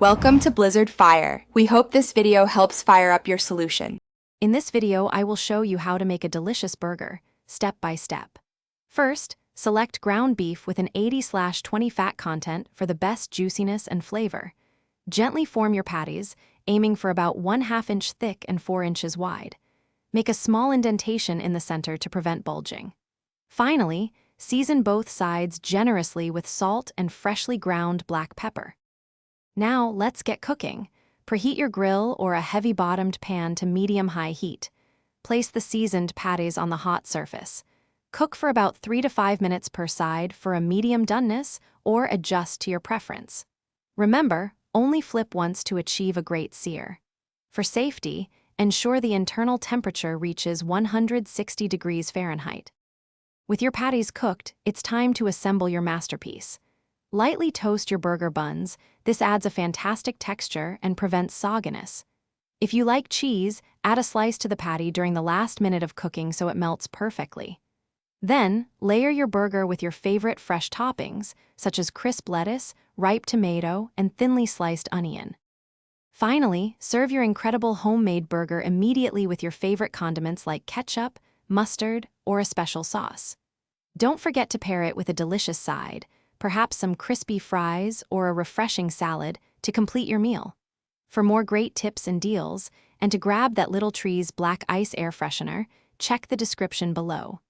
Welcome to Blizzard Fire. We hope this video helps fire up your solution. In this video, I will show you how to make a delicious burger, step by step. First, select ground beef with an 80/20 fat content for the best juiciness and flavor. Gently form your patties, aiming for about 1/2 inch thick and 4 inches wide. Make a small indentation in the center to prevent bulging. Finally, season both sides generously with salt and freshly ground black pepper. Now, let's get cooking. Preheat your grill or a heavy-bottomed pan to medium-high heat. Place the seasoned patties on the hot surface. Cook for about 3 to 5 minutes per side for a medium doneness, or adjust to your preference. Remember, only flip once to achieve a great sear. For safety, ensure the internal temperature reaches 160 degrees Fahrenheit. With your patties cooked, it's time to assemble your masterpiece. Lightly toast your burger buns. This adds a fantastic texture and prevents sogginess. If you like cheese, add a slice to the patty during the last minute of cooking so it melts perfectly. Then, layer your burger with your favorite fresh toppings, such as crisp lettuce, ripe tomato, and thinly sliced onion. Finally, serve your incredible homemade burger immediately with your favorite condiments like ketchup, mustard, or a special sauce. Don't forget to pair it with a delicious side, perhaps some crispy fries or a refreshing salad to complete your meal. For more great tips and deals, and to grab that Little Trees Black Ice air freshener, check the description below.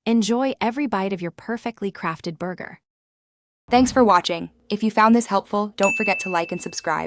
Enjoy every bite of your perfectly crafted burger. Thanks for watching. If you found this helpful, don't forget to like and subscribe.